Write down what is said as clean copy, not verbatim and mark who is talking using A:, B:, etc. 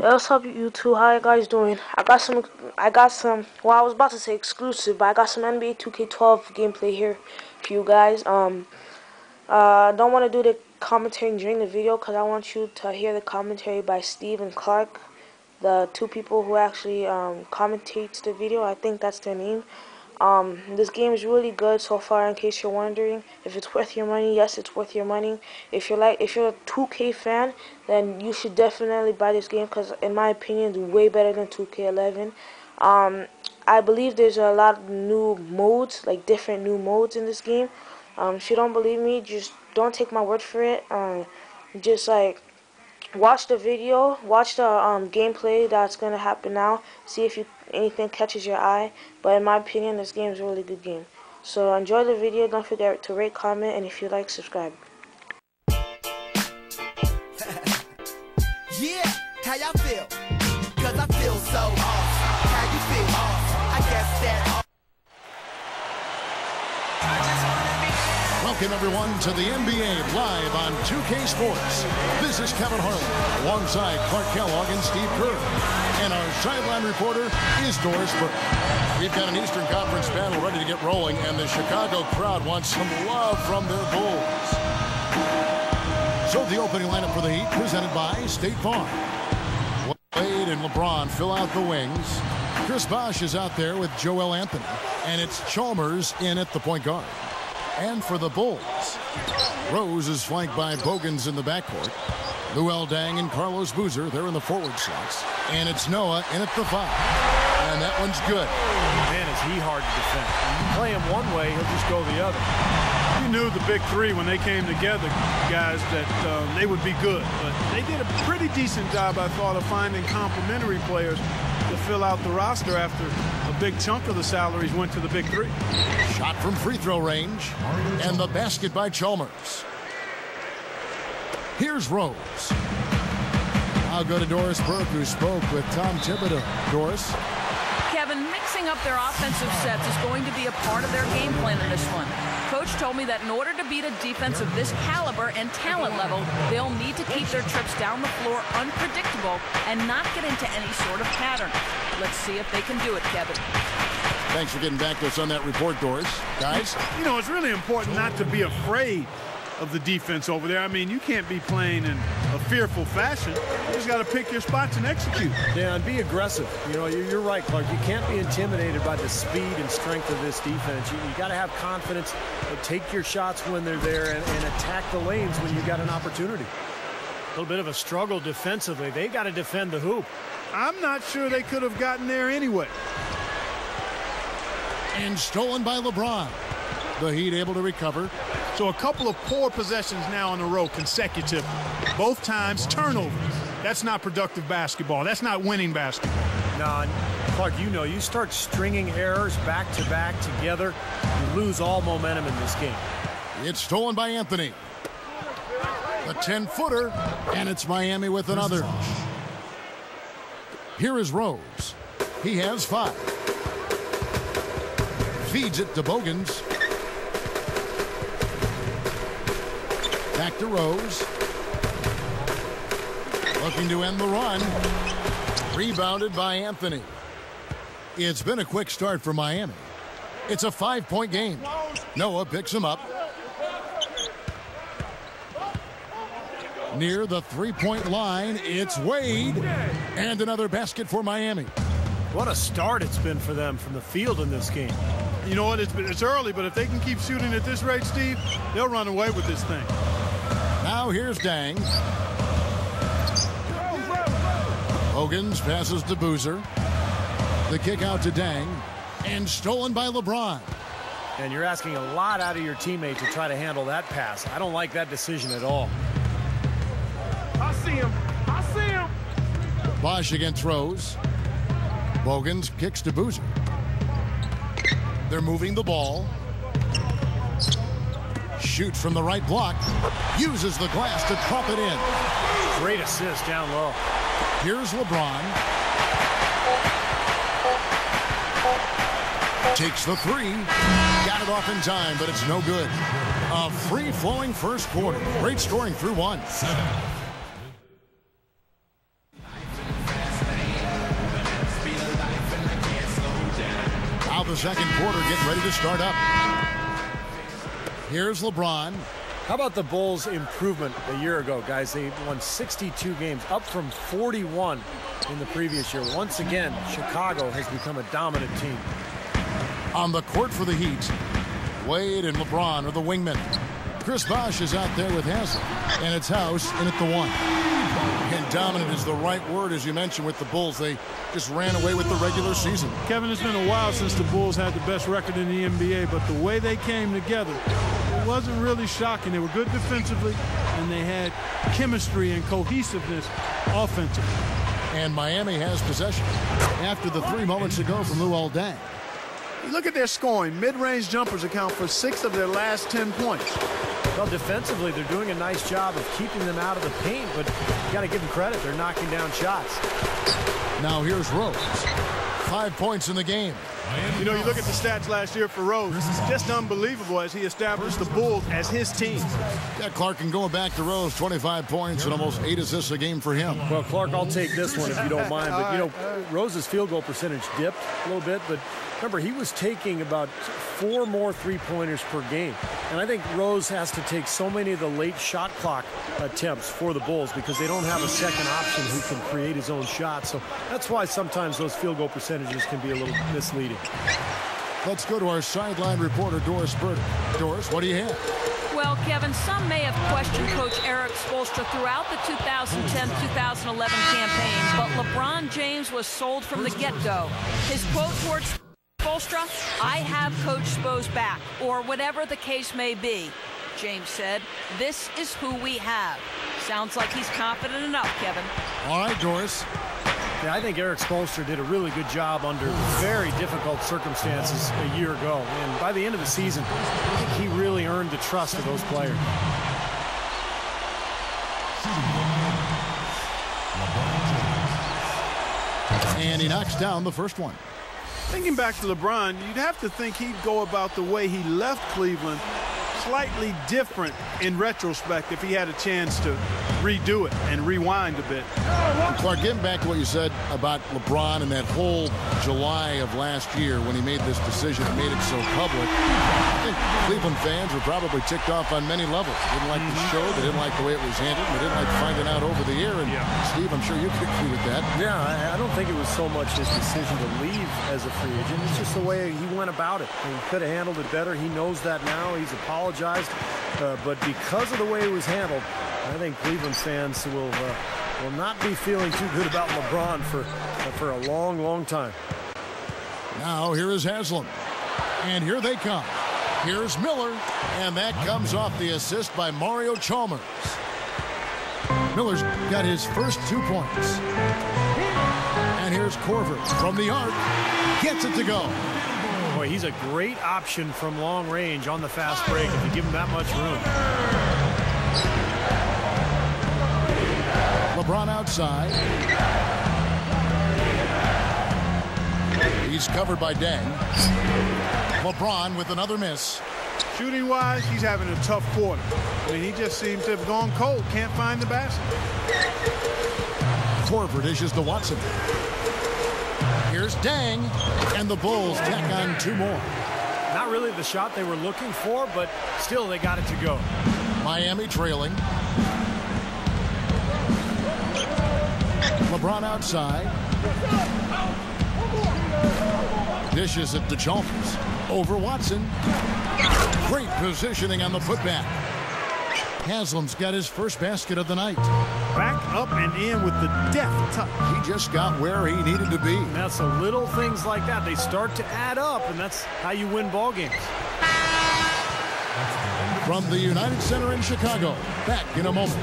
A: Yo, what's up, YouTube? How you guys doing? Well, I was about to say exclusive, but I got some NBA 2K12 gameplay here for you guys. Don't want to do the commentary during the video because I want you to hear the commentary by Steve and Clark, the two people who actually commentates the video. I think that's their name. This game is really good so far, in case you're wondering if it's worth your money. Yes, it's worth your money. If you're a 2K fan, then you should definitely buy this game because, in my opinion, it's way better than 2K11. I believe there's a lot of new modes, like different new modes in this game. If you don't believe me, just don't take my word for it. Just like watch the video, watch the gameplay that's gonna happen now. See if anything catches your eye. But in my opinion, this game is a really good game. So enjoy the video. Don't forget to rate, comment, and if you like, subscribe.
B: Yeah, how y'all feel? Cause I feel so awesome. How you feel? Awesome. I guess that.
C: Welcome, everyone, to the NBA live on 2K Sports. This is Kevin Harlan, alongside Clark Kellogg and Steve Kerr. And our sideline reporter is Doris Burke. We've got an Eastern Conference panel ready to get rolling, and the Chicago crowd wants some love from their Bulls. So the opening lineup for the Heat, presented by State Farm. Wade and LeBron fill out the wings. Chris Bosh is out there with Joel Anthony, and it's Chalmers in at the point guard. And for the Bulls, Rose is flanked by Bogans in the backcourt. Luol Deng and Carlos Boozer, they're in the forward slots. And it's Noah in at the 5. And that one's good.
D: Man, is he hard to defend. When you play him one way, he'll just go the other.
E: You knew the big three when they came together, guys, that they would be good. But they did a pretty decent job, I thought, of finding complementary players to fill out the roster after a big chunk of the salaries went to the big three.
C: Shot from free throw range. And the basket by Chalmers. Here's Rose. I'll go to Doris Burke, who spoke with Tom Thibodeau. Doris?
F: Kevin, mixing up their offensive sets is going to be a part of their game plan in this one. Coach told me that in order to beat a defense of this caliber and talent level, they'll need to keep their trips down the floor unpredictable and not get into any sort of pattern. Let's see if they can do it, Kevin.
C: Thanks for getting back to us on that report, Doris. Guys?
E: You know, it's really important not to be afraid of the defense over there. I mean, you can't be playing in a fearful fashion. You just got to pick your spots and execute.
D: Yeah, and be aggressive. You know, you're right, Clark. You can't be intimidated by the speed and strength of this defense. You got to have confidence, take your shots when they're there, and attack the lanes when you got an opportunity. A little bit of a struggle defensively. They got to defend the hoop.
E: I'm not sure they could have gotten there anyway.
C: And stolen by LeBron. The Heat able to recover.
E: So a couple of poor possessions now in a row consecutively. Both times turnovers. That's not productive basketball. That's not winning basketball.
D: No, Clark, you know, you start stringing errors back to back together, you lose all momentum in this game.
C: It's stolen by Anthony. A 10-footer, and it's Miami with another. Here is Rose. He has 5. Feeds it to Bogans. Back to Rose. Looking to end the run. Rebounded by Anthony. It's been a quick start for Miami. It's a 5-point game. Noah picks him up. Near the 3-point line, it's Wade. And another basket for Miami.
D: What a start it's been for them from the field in this game.
E: You know what? It's early, but if they can keep shooting at this rate, Steve, they'll run away with this thing.
C: Now here's Deng. Bogans passes to Boozer. The kick out to Deng. And stolen by LeBron.
D: And you're asking a lot out of your teammate to try to handle that pass. I don't like that decision at all.
E: I see him. I see him.
C: Bosh against Rose. Bogans kicks to Boozer. They're moving the ball. Shoots from the right block. Uses the glass to drop it in.
D: Great assist down low.
C: Here's LeBron. Takes the 3. Got it off in time, but it's no good. A free-flowing first quarter. Great scoring through 1. the second quarter getting ready to start up. Here's LeBron.
D: How about the Bulls' improvement a year ago, guys? They won 62 games, up from 41 in the previous year. Once again, Chicago has become a dominant team.
C: On the court for the Heat, Wade and LeBron are the wingmen. Chris Bosh is out there with Haslem, and it's House in at the one. And dominant is the right word, as you mentioned, with the Bulls. They just ran away with the regular season.
E: Kevin, it's been a while since the Bulls had the best record in the NBA, but the way they came together, it wasn't really shocking. They were good defensively, and they had chemistry and cohesiveness offensively.
C: And Miami has possession after the 3 moments ago from Luol Deng.
E: You look at their scoring. Mid-range jumpers account for 6 of their last 10 points.
D: Well, defensively, they're doing a nice job of keeping them out of the paint, but you got to give them credit. They're knocking down shots.
C: Now here's Rose. 5 points in the game.
E: You know, you look at the stats last year for Rose. It's just unbelievable as he established the Bulls as his team.
C: Yeah, Clark, and going back to Rose, 25 points and almost 8 assists a game for him.
D: Well, Clark, I'll take this one if you don't mind. But, you know, Rose's field goal percentage dipped a little bit, but remember, he was taking about 4 more three-pointers per game. And I think Rose has to take so many of the late shot clock attempts for the Bulls because they don't have a second option who can create his own shot. So that's why sometimes those field goal percentages can be a little misleading.
C: Let's go to our sideline reporter, Doris Burke. Doris, what do you have?
F: Well, Kevin, some may have questioned Coach Erik Spoelstra throughout the 2010-2011 campaign, but LeBron James was sold from the get-go. His quote towards Spoelstra, "I have Coach Spo's back," or whatever the case may be. James said, "This is who we have." Sounds like he's confident enough, Kevin.
C: All right, Doris.
D: Yeah, I think Erik Spoelstra did a really good job under very difficult circumstances a year ago. And by the end of the season, I think he really earned the trust of those players.
C: And he knocks down the first one.
E: Thinking back to LeBron, you'd have to think he'd go about the way he left Cleveland slightly different in retrospect if he had a chance to redo it and rewind a bit.
C: Clark, getting back to what you said about LeBron and that whole July of last year when he made this decision and made it so public, I think Cleveland fans were probably ticked off on many levels. They didn't like the show. They didn't like the way it was handled. They didn't like finding out over the air. And Steve, I'm sure you could agree with that.
D: Yeah, I don't think it was so much his decision to leave as a free agent. It's just the way he went about it. He could have handled it better. He knows that now. He's apologized. But because of the way it was handled, I think Cleveland fans will not be feeling too good about LeBron for a long, long time.
C: Now here is Haslem. And here they come. Here's Miller. And that comes off the assist by Mario Chalmers. Miller's got his first 2 points. And here's Korver from the arc. Gets it to go.
D: Boy, he's a great option from long range on the fast break if you give him that much room.
C: LeBron outside. He's covered by Deng. LeBron with another miss.
E: Shooting-wise, he's having a tough quarter. I mean, he just seems to have gone cold. Can't find the basket.
C: Korver dishes to Watson. Here's Deng, and the Bulls tack on 2 more.
D: Not really the shot they were looking for, but still they got it to go.
C: Miami trailing. LeBron outside. Dishes it to Chalmers. Over Watson. Great positioning on the putback. Haslem's got his first basket of the night.
E: Back up and in with the deft touch.
C: He just got where he needed to be.
D: That's the little things like that. They start to add up, and that's how you win ball games.
C: From the United Center in Chicago, back in a moment.